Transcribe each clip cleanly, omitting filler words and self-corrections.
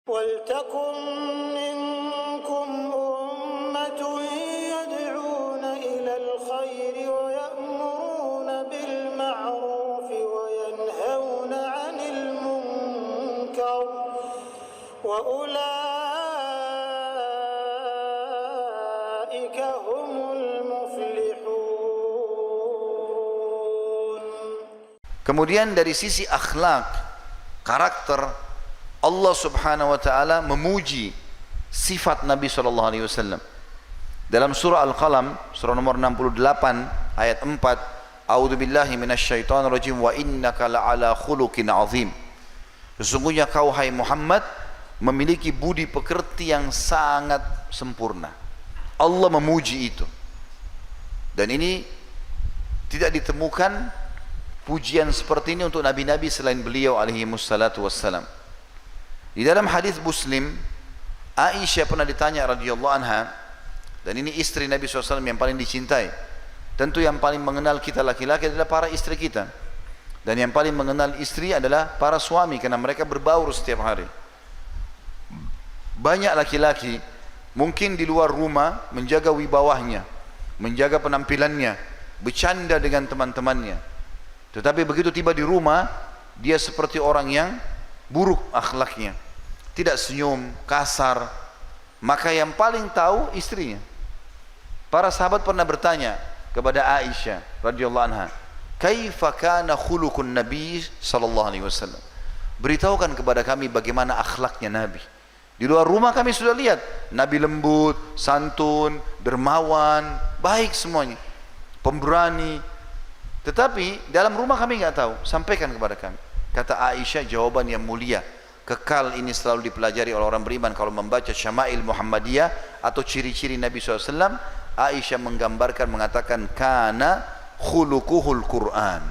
وَلْتَكُنْ مِنْكُمْ أُمَّةٌ يَدْعُونَ إِلَى الْخَيْرِ وَيَأْمُرُونَ بِالْمَعْرُوفِ وَيَنْهَوْنَ عَنِ الْمُنْكَرِ وَأُولَئِكَ هُمُ الْمُفْلِحُونَ. Kemudian dari sisi akhlak, karakter, Allah subhanahu wa ta'ala memuji sifat Nabi SAW. Dalam surah Al-Qalam, surah nomor 68 ayat 4, A'udzu billahi minasyaitonir rajim wa innaka la'ala khuluqin azim. Sesungguhnya kau hai Muhammad memiliki budi pekerti yang sangat sempurna. Allah memuji itu. Dan ini tidak ditemukan pujian seperti ini untuk nabi-nabi selain beliau alaihi wassalatu wassalam. Di dalam hadis Muslim, Aisyah pernah ditanya radhiyallahu anha, dan ini istri Nabi SAW yang paling dicintai. Tentu yang paling mengenal kita laki-laki adalah para istri kita, dan yang paling mengenal istri adalah para suami, karena mereka berbaur setiap hari. Banyak laki-laki mungkin di luar rumah menjaga wibawahnya, menjaga penampilannya, bercanda dengan teman-temannya, tetapi begitu tiba di rumah dia seperti orang yang buruk akhlaknya, tidak senyum, kasar. Maka yang paling tahu istrinya. Para sahabat pernah bertanya kepada Aisyah radhiyallahu anha, "Kaifa kana khuluqun Nabi sallallahu alaihi wasallam?" Beritahukan kepada kami bagaimana akhlaknya Nabi. Di luar rumah kami sudah lihat Nabi lembut, santun, dermawan, baik semuanya, pemberani. Tetapi dalam rumah kami enggak tahu, sampaikan kepada kami. Kata Aisyah, jawaban yang mulia, kekal ini selalu dipelajari oleh orang beriman kalau membaca Syama'il Muhammadiyah atau ciri-ciri Nabi SAW. Aisyah menggambarkan, mengatakan, kana khuluquhul Qur'an.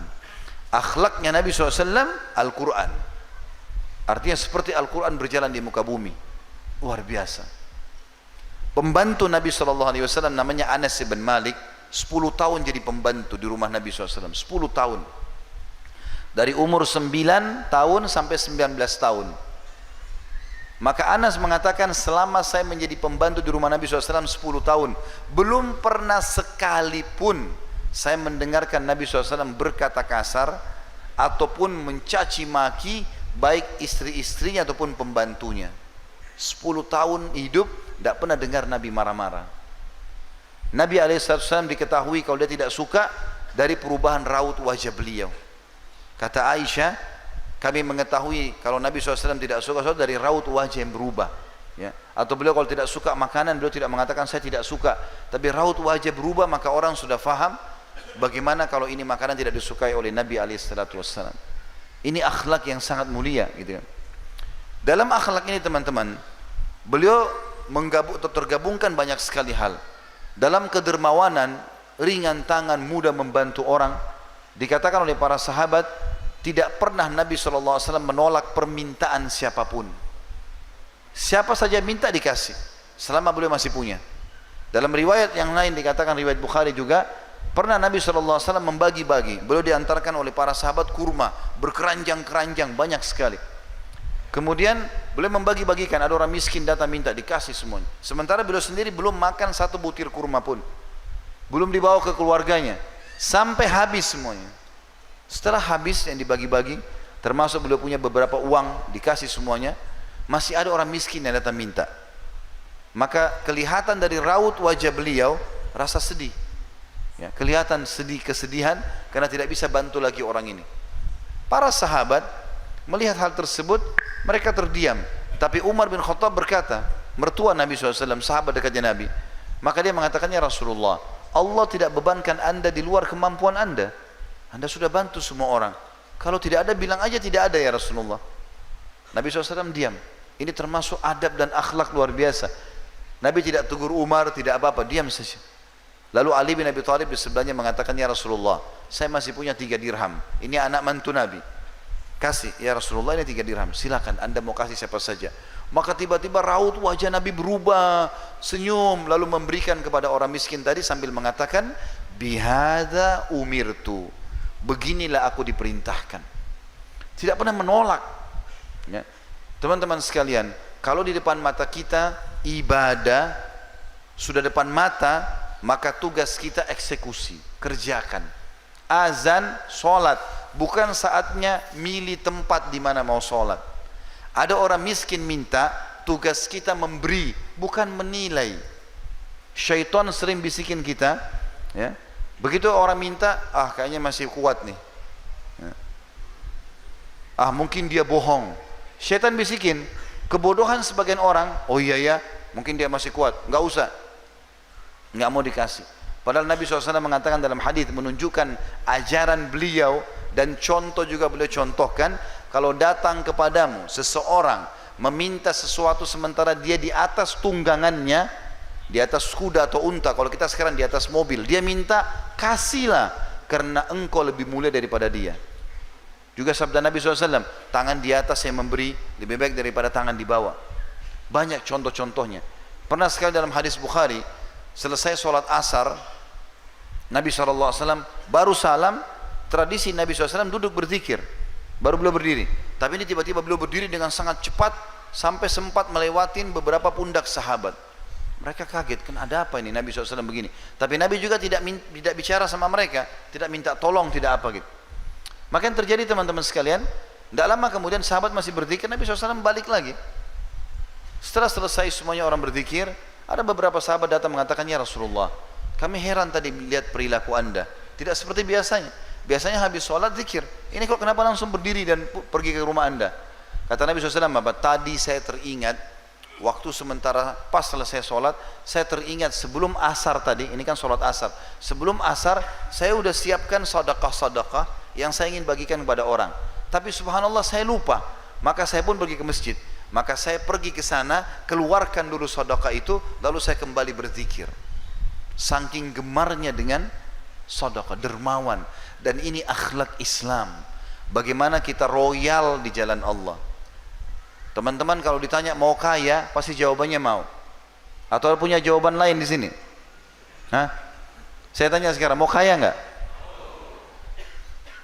Akhlaknya Nabi SAW Al-Quran. Artinya seperti Al-Quran berjalan di muka bumi. Luar biasa. Pembantu Nabi SAW namanya Anas bin Malik, 10 tahun jadi pembantu di rumah Nabi SAW. 10 tahun. Dari umur 9 tahun sampai 19 tahun. Maka Anas mengatakan, selama saya menjadi pembantu di rumah Nabi SAW 10 tahun, belum pernah sekalipun saya mendengarkan Nabi SAW berkata kasar ataupun mencaci maki baik istri-istrinya ataupun pembantunya. 10 tahun hidup tidak pernah dengar Nabi marah-marah. Nabi SAW diketahui kalau dia tidak suka dari perubahan raut wajah beliau. Kata Aisyah, kami mengetahui kalau Nabi SAW tidak suka dari raut wajah yang berubah, ya. Atau beliau kalau tidak suka makanan, beliau tidak mengatakan saya tidak suka, tapi raut wajah berubah, maka orang sudah faham bagaimana kalau ini makanan tidak disukai oleh Nabi SAW. Ini akhlak yang sangat mulia, gitu. Dalam akhlak ini teman-teman, beliau tergabungkan banyak sekali hal. Dalam kedermawanan, ringan tangan, mudah membantu orang. Dikatakan oleh para sahabat, tidak pernah Nabi SAW menolak permintaan siapapun. Siapa saja minta dikasih, selama beliau masih punya. Dalam riwayat yang lain dikatakan, riwayat Bukhari juga, pernah Nabi SAW membagi-bagi. Beliau diantarkan oleh para sahabat kurma, berkeranjang-keranjang, banyak sekali. Kemudian beliau membagi-bagikan, ada orang miskin datang minta, dikasih semuanya. Sementara beliau sendiri belum makan satu butir kurma pun, belum dibawa ke keluarganya, sampai habis semuanya. Setelah habis yang dibagi-bagi, termasuk beliau punya beberapa uang, dikasih semuanya, masih ada orang miskin yang datang minta. Maka kelihatan dari raut wajah beliau rasa sedih, ya, kelihatan sedih, kesedihan karena tidak bisa bantu lagi orang ini. Para sahabat melihat hal tersebut, mereka terdiam. Tapi Umar bin Khattab berkata, mertua Nabi SAW, sahabat dekatnya Nabi, maka dia mengatakannya, Rasulullah, Allah tidak bebankan anda di luar kemampuan anda. Anda sudah bantu semua orang. Kalau tidak ada, bilang aja tidak ada ya Rasulullah. Nabi SAW diam. Ini termasuk adab dan akhlak luar biasa. Nabi tidak tegur Umar, tidak apa-apa, diam saja. Lalu Ali bin Abi Thalib di sebelahnya mengatakan, ya Rasulullah, saya masih punya 3 dirham. Ini anak mantu Nabi. Kasih, ya Rasulullah, ini 3 dirham. Silakan, anda mau kasih siapa saja. Maka tiba-tiba raut wajah Nabi berubah, senyum, lalu memberikan kepada orang miskin tadi sambil mengatakan, bihadza umirtu, beginilah aku diperintahkan. Tidak pernah menolak, ya. Teman-teman sekalian, Kalau di depan mata kita ibadah sudah depan mata, maka tugas kita eksekusi, kerjakan. Azan, sholat, bukan saatnya milih tempat di mana mau sholat. Ada orang miskin minta, tugas kita memberi, bukan menilai. Syaitan sering bisikin kita, ya. Begitu orang minta, kayaknya masih kuat nih, ya. Mungkin dia bohong. Syaitan bisikin, kebodohan sebagian orang, oh iya ya, mungkin dia masih kuat, nggak usah, nggak mau dikasih. Padahal Nabi SAW mengatakan dalam hadis, menunjukkan ajaran beliau dan contoh juga beliau contohkan, kalau datang kepadamu seseorang meminta sesuatu sementara dia di atas tunggangannya, di atas kuda atau unta, kalau kita sekarang di atas mobil, dia minta, kasihlah karena engkau lebih mulia daripada dia. Juga sabda Nabi SAW, tangan di atas yang memberi lebih baik daripada tangan di bawah. Banyak contoh-contohnya. Pernah sekali dalam hadis Bukhari, selesai sholat asar, Nabi SAW baru salam, tradisi Nabi SAW duduk berzikir, baru beliau berdiri. Tapi ini tiba-tiba beliau berdiri dengan sangat cepat, sampai sempat melewatin beberapa pundak sahabat. Mereka kaget, kan ada apa ini Nabi SAW begini. Tapi Nabi juga tidak bicara sama mereka, tidak minta tolong, tidak apa gitu. Maka yang terjadi teman-teman sekalian, tidak lama kemudian sahabat masih berzikir, Nabi SAW balik lagi. Setelah selesai semuanya orang berzikir, ada beberapa sahabat datang mengatakan, ya Rasulullah, kami heran tadi lihat perilaku anda, tidak seperti biasanya. Biasanya habis sholat zikir, ini kok kenapa langsung berdiri dan pergi ke rumah anda? Kata Nabi SAW, tadi saya teringat, waktu sementara pas selesai sholat, saya teringat sebelum asar tadi, ini kan sholat asar, sebelum asar saya udah siapkan sedekah-sedekah yang saya ingin bagikan kepada orang. Tapi subhanallah saya lupa, maka saya pun pergi ke masjid. Maka saya pergi ke sana, keluarkan dulu sedekah itu, lalu saya kembali berzikir. Saking gemarnya dengan sedekah, dermawan. Dan ini akhlak Islam. Bagaimana kita royal di jalan Allah. Teman-teman kalau ditanya mau kaya, pasti jawabannya mau. Atau punya jawaban lain di sini? Hah? Saya tanya sekarang, mau kaya enggak?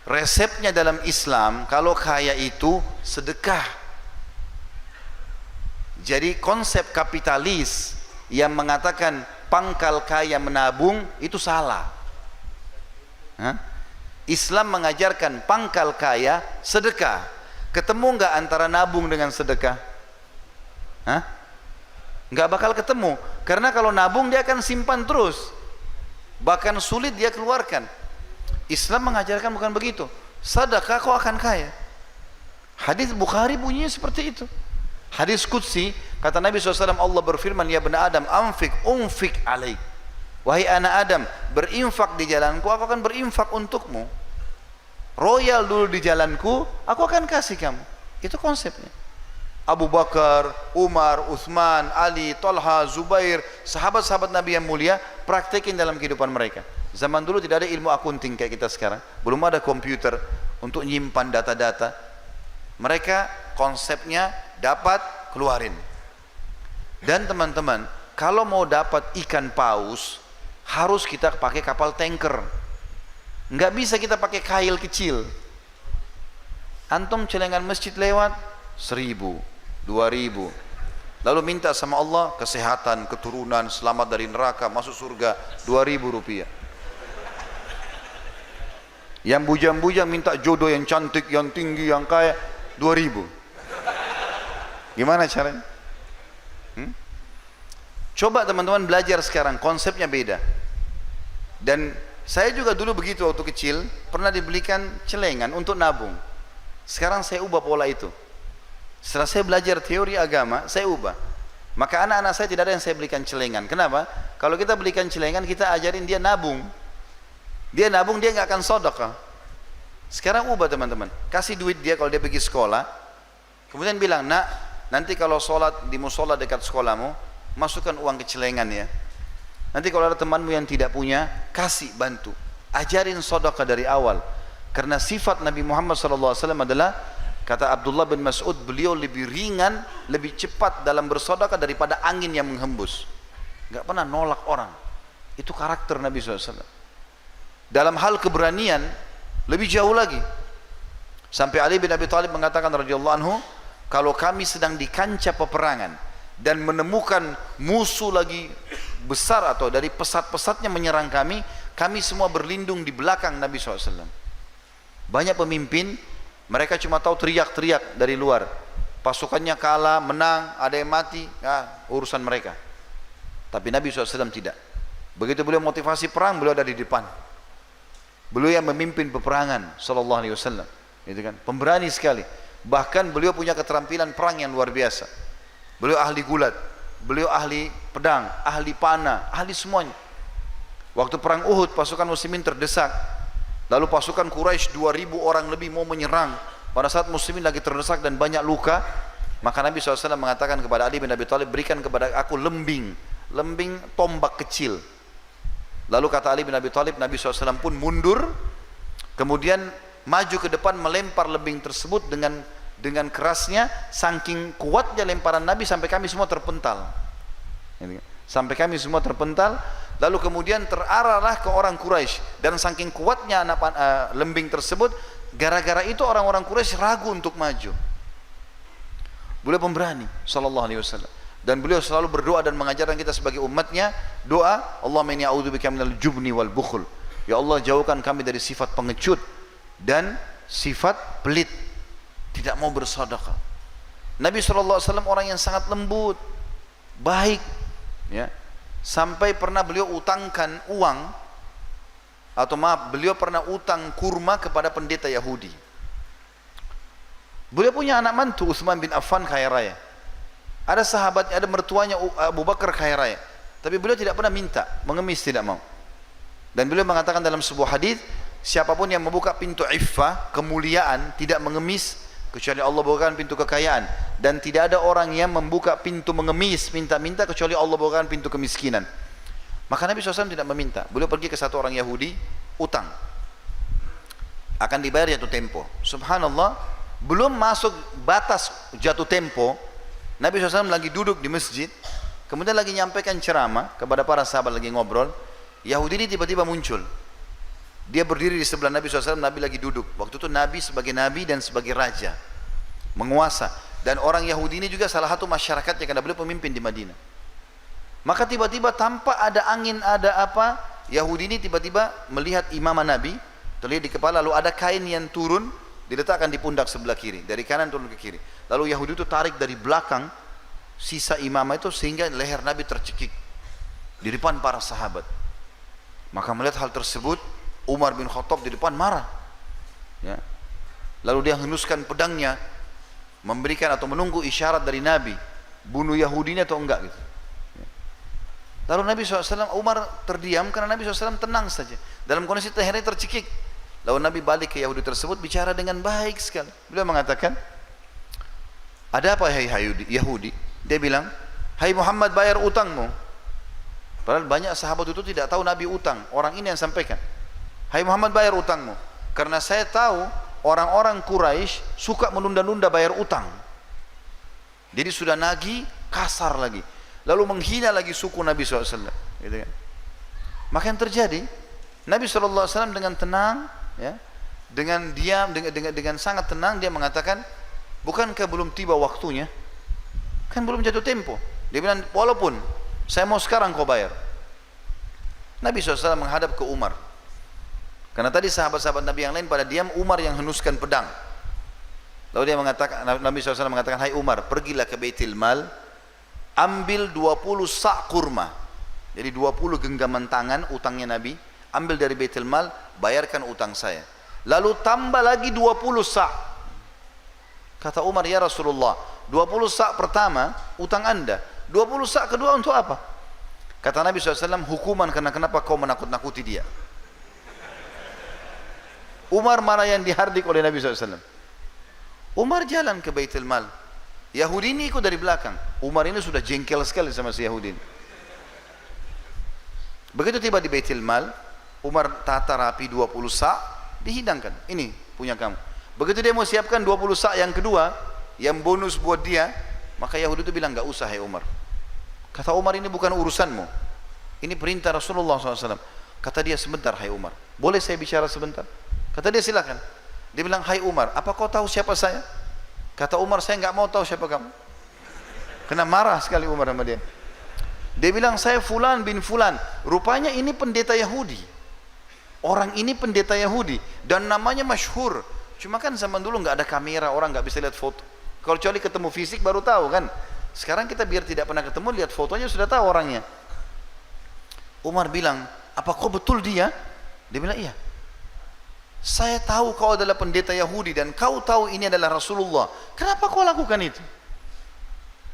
Resepnya dalam Islam, kalau kaya itu sedekah. Jadi konsep kapitalis yang mengatakan pangkal kaya menabung, itu salah. Islam mengajarkan pangkal kaya sedekah. Ketemu enggak antara nabung dengan sedekah? Enggak bakal ketemu. Karena kalau nabung dia akan simpan terus, bahkan sulit dia keluarkan. Islam mengajarkan bukan begitu. Sedekah kau akan kaya. Hadis Bukhari bunyinya seperti itu. Hadis Qudsi, kata Nabi SAW, Allah berfirman, ya bani Adam, unfik alaik. Wahai anak Adam, berinfak di jalanku, aku akan berinfak untukmu. Royal dulu di jalanku, aku akan kasih kamu. Itu konsepnya. Abu Bakar, Umar, Uthman, Ali, Talha, Zubair, sahabat-sahabat Nabi yang mulia, praktekin dalam kehidupan mereka. Zaman dulu tidak ada ilmu akunting kayak kita sekarang, belum ada komputer untuk nyimpan data-data. Mereka konsepnya dapat, keluarin. Dan teman-teman, kalau mau dapat ikan paus, harus kita pakai kapal tanker. Nggak bisa kita pakai kail kecil. Antum celengan masjid lewat 1.000, 2.000, lalu minta sama Allah kesehatan, keturunan, selamat dari neraka, masuk surga, 2.000 rupiah. Yang bujang-bujang minta jodoh yang cantik, yang tinggi, yang kaya, 2.000. Gimana caranya? Coba teman-teman belajar sekarang, konsepnya beda. Dan saya juga dulu begitu waktu kecil, pernah dibelikan celengan untuk nabung. Sekarang saya ubah pola itu. Setelah saya belajar teori agama, saya ubah. Maka anak-anak saya tidak ada yang saya belikan celengan. Kenapa? Kalau kita belikan celengan, kita ajarin dia nabung. Dia nabung, dia nggak akan sedekah. Sekarang ubah teman-teman, kasih duit dia kalau dia pergi sekolah, kemudian bilang, nak, nanti kalau sholat di musola dekat sekolahmu, masukkan uang ke celengan ya. Nanti kalau ada temanmu yang tidak punya, kasih, bantu. Ajarin sedekah dari awal. Karena sifat Nabi Muhammad SAW adalah, kata Abdullah bin Mas'ud, beliau lebih ringan, lebih cepat dalam bersedekah daripada angin yang menghembus. Gak pernah nolak orang. Itu karakter Nabi SAW. Dalam hal keberanian, lebih jauh lagi. Sampai Ali bin Abi Thalib mengatakan radhiyallahu anhu, kalau kami sedang di kancah peperangan dan menemukan musuh lagi besar atau dari pesat-pesatnya menyerang kami, kami semua berlindung di belakang Nabi SAW. Banyak pemimpin, mereka cuma tahu teriak-teriak dari luar. Pasukannya kalah, menang, ada yang mati, ya, urusan mereka. Tapi Nabi SAW tidak. Begitu beliau motivasi perang, beliau ada di depan. Beliau yang memimpin peperangan sallallahu alaihi wasallam, gitu kan? Pemberani sekali. Bahkan beliau punya keterampilan perang yang luar biasa. Beliau ahli gulat, beliau ahli pedang, ahli panah, ahli semuanya. Waktu perang Uhud, pasukan muslimin terdesak. Lalu pasukan Quraisy 2000 orang lebih mau menyerang. Pada saat muslimin lagi terdesak dan banyak luka, maka Nabi SAW mengatakan kepada Ali bin Abi Thalib, berikan kepada aku lembing tombak kecil. Lalu kata Ali bin Abi Thalib, Nabi SAW pun mundur, kemudian maju ke depan melempar lembing tersebut dengan kerasnya, saking kuatnya lemparan Nabi sampai kami semua terpental. Sampai kami semua terpental, lalu kemudian terarahlah ke orang Quraisy, dan saking kuatnya lembing tersebut, gara-gara itu orang-orang Quraisy ragu untuk maju. Beliau pemberani sallallahu alaihi wasallam, dan beliau selalu berdoa dan mengajarkan kita sebagai umatnya doa, Allahumma inni a'udzubika minal jubni wal bukhl. Ya Allah, jauhkan kami dari sifat pengecut dan sifat pelit, tidak mau bersedekah. Nabi SAW orang yang sangat lembut, baik, ya, sampai pernah beliau utangkan uang, atau maaf, beliau pernah utang kurma kepada pendeta Yahudi. Beliau punya anak mantu Utsman bin Affan kaya raya, ada sahabatnya, ada mertuanya Abu Bakar kaya raya, tapi beliau tidak pernah minta, mengemis tidak mau. Dan beliau mengatakan dalam sebuah hadis, siapapun yang membuka pintu iffah, kemuliaan, tidak mengemis, kecuali Allah bukakan pintu kekayaan. Dan tidak ada orang yang membuka pintu mengemis, minta-minta, kecuali Allah bukakan pintu kemiskinan. Maka Nabi SAW tidak meminta. Beliau pergi ke satu orang Yahudi, utang, akan dibayar jatuh tempo. Subhanallah, belum masuk batas jatuh tempo, Nabi SAW lagi duduk di masjid, kemudian lagi nyampaikan ceramah kepada para sahabat, lagi ngobrol. Yahudi ini tiba-tiba muncul. Dia berdiri di sebelah Nabi SAW, Nabi lagi duduk. Waktu itu Nabi sebagai Nabi dan sebagai Raja, menguasa. Dan orang Yahudi ini juga salah satu masyarakatnya, karena beliau pemimpin di Madinah. Maka tiba-tiba tanpa ada angin, ada apa, Yahudi ini tiba-tiba melihat imamah Nabi, terlihat di kepala, lalu ada kain yang turun, diletakkan di pundak sebelah kiri, dari kanan turun ke kiri. Lalu Yahudi itu tarik dari belakang sisa imamah itu, sehingga leher Nabi tercekik di depan para sahabat. Maka melihat hal tersebut, Umar bin Khattab di depan marah, ya. Lalu dia henuskan pedangnya, memberikan atau menunggu isyarat dari Nabi, bunuh Yahudi ini atau enggak gitu. Lalu Nabi SAW, Umar terdiam karena Nabi SAW tenang saja dalam kondisi lehernya tercekik. Lalu Nabi balik ke Yahudi tersebut, bicara dengan baik sekali. Beliau mengatakan, ada apa hai Yahudi? Dia bilang, hai Muhammad, bayar utangmu. Padahal banyak sahabat itu tidak tahu Nabi utang. Orang ini yang sampaikan, hai Muhammad, bayar utangmu, karena saya tahu orang-orang Quraisy suka menunda-nunda bayar utang. Jadi sudah nagih, kasar lagi, lalu menghina lagi suku Nabi SAW, gitu kan. Maka yang terjadi, Nabi SAW dengan tenang, ya, dengan diam, dengan sangat tenang, dia mengatakan, bukankah belum tiba waktunya? Kan belum jatuh tempo. Dia bilang, walaupun saya mau sekarang kau bayar. Nabi SAW menghadap ke Umar, karena tadi sahabat-sahabat Nabi yang lain pada diam, Umar yang henuskan pedang. Lalu dia mengatakan, Nabi SAW mengatakan, hai Umar, pergilah ke Baitul Mal, ambil 20 sak kurma. Jadi 20 genggaman tangan utangnya Nabi, ambil dari Baitul Mal, bayarkan utang saya. Lalu tambah lagi 20 sak. Kata Umar, ya Rasulullah, 20 sak pertama utang anda, 20 sak kedua untuk apa? Kata Nabi SAW, hukuman karena kenapa kau menakut-nakuti dia. Umar marah yang dihardik oleh Nabi SAW. Umar jalan ke Baitul Mal, Yahudi ini ikut dari belakang. Umar ini sudah jengkel sekali sama si Yahudi ini. Begitu tiba di Baitul Mal, Umar tata rapi 20 sak, dihidangkan, ini punya kamu. Begitu dia mau siapkan 20 sak yang kedua, yang bonus buat dia, maka Yahudi itu bilang, gak usah hai Umar. Kata Umar, ini bukan urusanmu, ini perintah Rasulullah SAW. Kata dia, sebentar hai Umar, boleh saya bicara sebentar? Kata dia, silakan. Dia bilang, hai Umar, apa kau tahu siapa saya? Kata Umar, saya nggak mau tahu siapa kamu. Kena marah sekali Umar sama dia. Dia bilang, saya Fulan bin Fulan. Rupanya ini pendeta Yahudi. Orang ini pendeta Yahudi dan namanya masyhur. Cuma kan zaman dulu nggak ada kamera, orang nggak bisa lihat foto. Kalau kecuali ketemu fisik baru tahu kan. Sekarang kita biar tidak pernah ketemu, lihat fotonya sudah tahu orangnya. Umar bilang, apa kau betul dia? Dia bilang, iya. Saya tahu kau adalah pendeta Yahudi dan kau tahu ini adalah Rasulullah. Kenapa kau lakukan itu?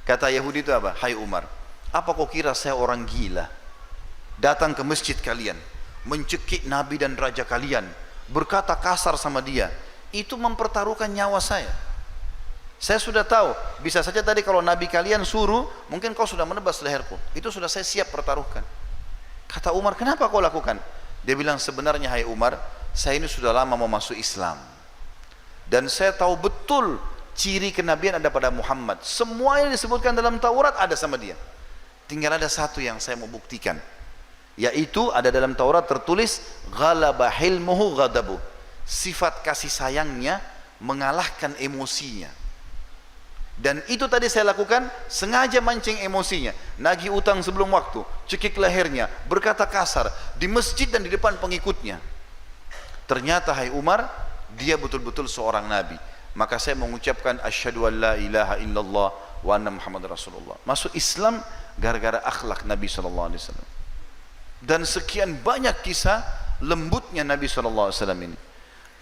Kata Yahudi itu apa? Hai Umar, apa kau kira saya orang gila? Datang ke masjid kalian, mencekik Nabi dan raja kalian, berkata kasar sama dia, itu mempertaruhkan nyawa saya. Saya sudah tahu, bisa saja tadi kalau Nabi kalian suruh, mungkin kau sudah menebas leherku. Itu sudah saya siap pertaruhkan. Kata Umar, kenapa kau lakukan? Dia bilang, sebenarnya hai Umar, saya ini sudah lama mau masuk Islam. Dan saya tahu betul ciri kenabian ada pada Muhammad. Semua yang disebutkan dalam Taurat ada sama dia. Tinggal ada satu yang saya mau buktikan. Yaitu ada dalam Taurat tertulis, ghalaba hilmuhu ghadabu. Sifat kasih sayangnya mengalahkan emosinya. Dan itu tadi saya lakukan, sengaja mancing emosinya, nagih utang sebelum waktu, cekik lehernya, berkata kasar di masjid dan di depan pengikutnya. Ternyata hai Umar, dia betul-betul seorang nabi. Maka saya mengucapkan asyhadu an la ilaha illallah wa anna Muhammad Rasulullah. Masuk Islam gara-gara akhlak Nabi sallallahu alaihi wasallam. Dan sekian banyak kisah lembutnya Nabi sallallahu alaihi wasallam ini.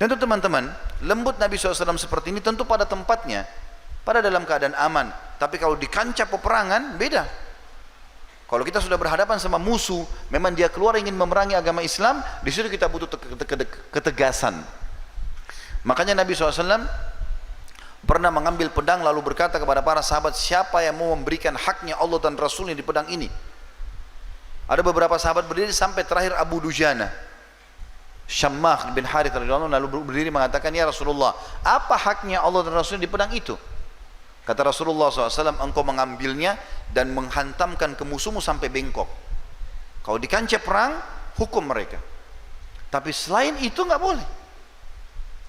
Dan itu teman-teman, lembut Nabi SAW seperti ini tentu pada tempatnya, pada dalam keadaan aman. Tapi kalau di kancah peperangan beda. Kalau kita sudah berhadapan sama musuh, memang dia keluar ingin memerangi agama Islam, di situ kita butuh ketegasan. Makanya Nabi SAW pernah mengambil pedang lalu berkata kepada para sahabat, siapa yang mau memberikan haknya Allah dan Rasulnya di pedang ini? Ada beberapa sahabat berdiri sampai terakhir Abu Dujana, Syammah bin Harith radhiyallahu anhu, lalu berdiri mengatakan, ya Rasulullah, apa haknya Allah dan Rasulnya di pedang itu? Kata Rasulullah SAW, engkau mengambilnya dan menghantamkan ke musuhmu sampai bengkok. Kalau di kancah perang, hukum mereka. Tapi selain itu nggak boleh.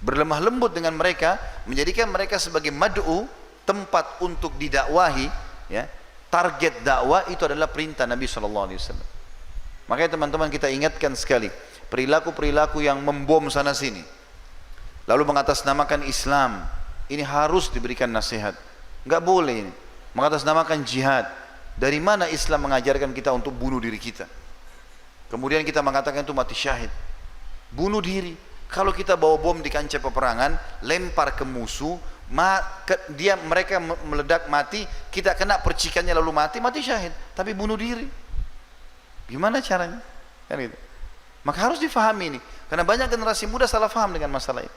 Berlemah lembut dengan mereka, menjadikan mereka sebagai mad'u, tempat untuk didakwahi, ya. Target dakwah itu adalah perintah Nabi SAW. Makanya teman-teman kita ingatkan sekali, perilaku-perilaku yang membom sana sini, lalu mengatasnamakan Islam, ini harus diberikan nasihat. Nggak boleh ini mengatasnamakan jihad. Dari mana Islam mengajarkan kita untuk bunuh diri kita? Kemudian kita mengatakan itu mati syahid, bunuh diri. Kalau kita bawa bom di kancah peperangan, lempar ke musuh, mereka meledak mati, kita kena percikannya lalu mati, mati syahid. Tapi bunuh diri, gimana caranya? Kan gitu. Maka harus difahami ini, karena banyak generasi muda salah faham dengan masalah ini.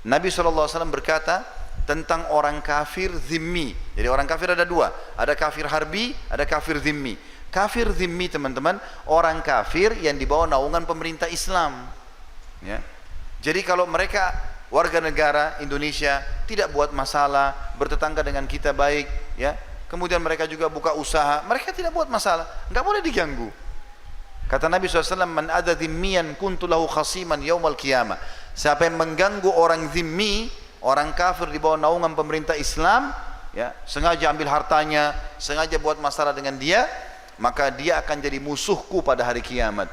Nabi SAW berkata tentang orang kafir zimmi. Jadi orang kafir ada dua, ada kafir harbi, ada kafir zimmi. Kafir zimmi teman-teman, orang kafir yang di bawah naungan pemerintah Islam, ya. Jadi kalau mereka warga negara Indonesia tidak buat masalah, bertetangga dengan kita baik, ya, kemudian mereka juga buka usaha, mereka tidak buat masalah, nggak boleh diganggu. Kata Nabi SAW, man ada zimmiyan kuntu lahu khasiman yaumal qiyamah. Siapa yang mengganggu orang zimmi, orang kafir di bawah naungan pemerintah Islam, ya, sengaja ambil hartanya, sengaja buat masalah dengan dia, maka dia akan jadi musuhku pada hari kiamat.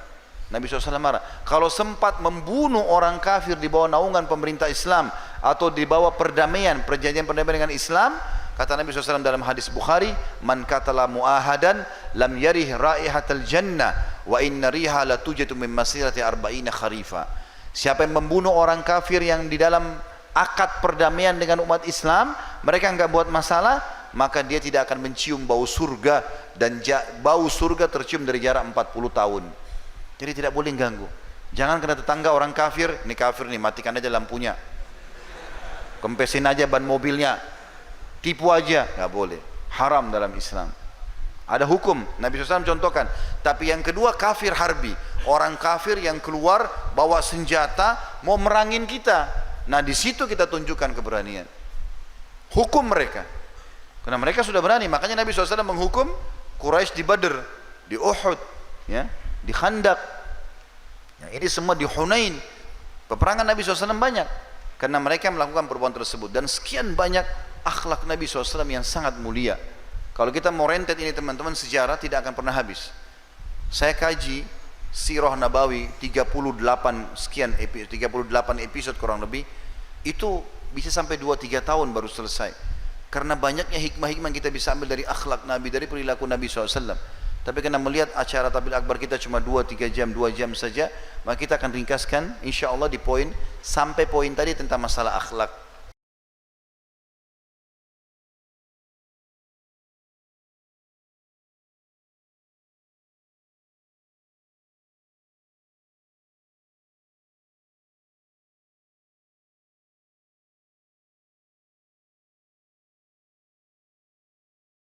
Nabi SAW marah. Kalau sempat membunuh orang kafir di bawah naungan pemerintah Islam atau di bawah perdamaian, perjanjian perdamaian dengan Islam, kata Nabi SAW dalam hadis Bukhari, man qatala mu'ahadan lam yarih raihatal jannah wa inna riha la tujatu min masirati arba'ina kharifa. Siapa yang membunuh orang kafir yang di dalam akad perdamaian dengan umat Islam, mereka enggak buat masalah, maka dia tidak akan mencium bau surga, dan bau surga tercium dari jarak 40 tahun. Jadi tidak boleh ganggu. Jangan kena tetangga orang kafir, ini kafir nih, matikan aja lampunya, kempesin aja ban mobilnya, tipu aja, nggak boleh. Haram dalam Islam. Ada hukum, Nabi SAW contohkan. Tapi yang kedua kafir harbi, orang kafir yang keluar bawa senjata mau merangin kita. Nah di situ kita tunjukkan keberanian. Hukum mereka, karena mereka sudah berani. Makanya Nabi SAW menghukum Quraisy di Badr, di Uhud, ya, di Khandaq, ya, ini semua di Hunain. Peperangan Nabi SAW banyak karena mereka melakukan perbuatan tersebut. Dan sekian banyak akhlak Nabi SAW yang sangat mulia. Kalau kita mau rentet ini teman-teman, sejarah tidak akan pernah habis. Saya kaji Sirah Nabawi 38 sekian 38 episode kurang lebih, itu bisa sampai 2-3 tahun baru selesai. Karena banyaknya hikmah-hikmah yang kita bisa ambil dari akhlak Nabi, dari perilaku Nabi SAW. Tapi karena melihat acara Tabil Akbar kita cuma 2-3 jam, 2 jam saja, maka kita akan ringkaskan insya Allah di poin, sampai poin tadi tentang masalah akhlak.